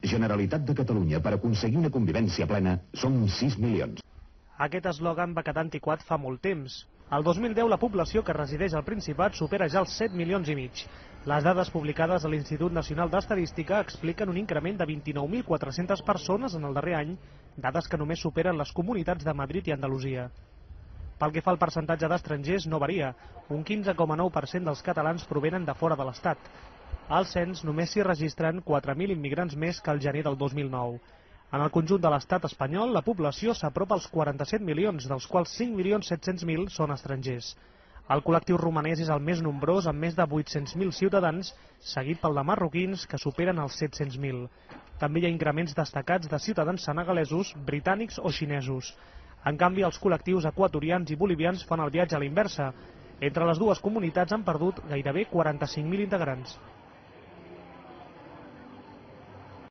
Generalitat de Catalunya, per aconseguir una convivència plena, som 6 milions. Aquest eslògan va quedar antiquat fa molt temps. El 2010 la població que resideix al Principat supera ja els 7 milions i mig. Les dades publicades a l'Institut Nacional d'Estadística expliquen un increment de 29.400 persones en el darrer any, dades que només superen les comunitats de Madrid i Andalusia. Pel que fa al percentatge d'estrangers no varia, un 15,9% dels catalans provenen de fora de l'Estat. Al cens només s'hi registren 4.000 immigrants més que el gener del 2009. En el conjunt de l'estat espanyol, la població s'apropa als 47 milions, dels quals 5.700.000 són estrangers. El col·lectiu romanès és el més nombrós, amb més de 800.000 ciutadans, seguit pel de marroquins, que superen els 700.000. També hi ha increments destacats de ciutadans senegalesos, britànics o xinesos. En canvi, els col·lectius equatorians i bolivians fan el viatge a la inversa. Entre les dues comunitats han perdut gairebé 45.000 integrants.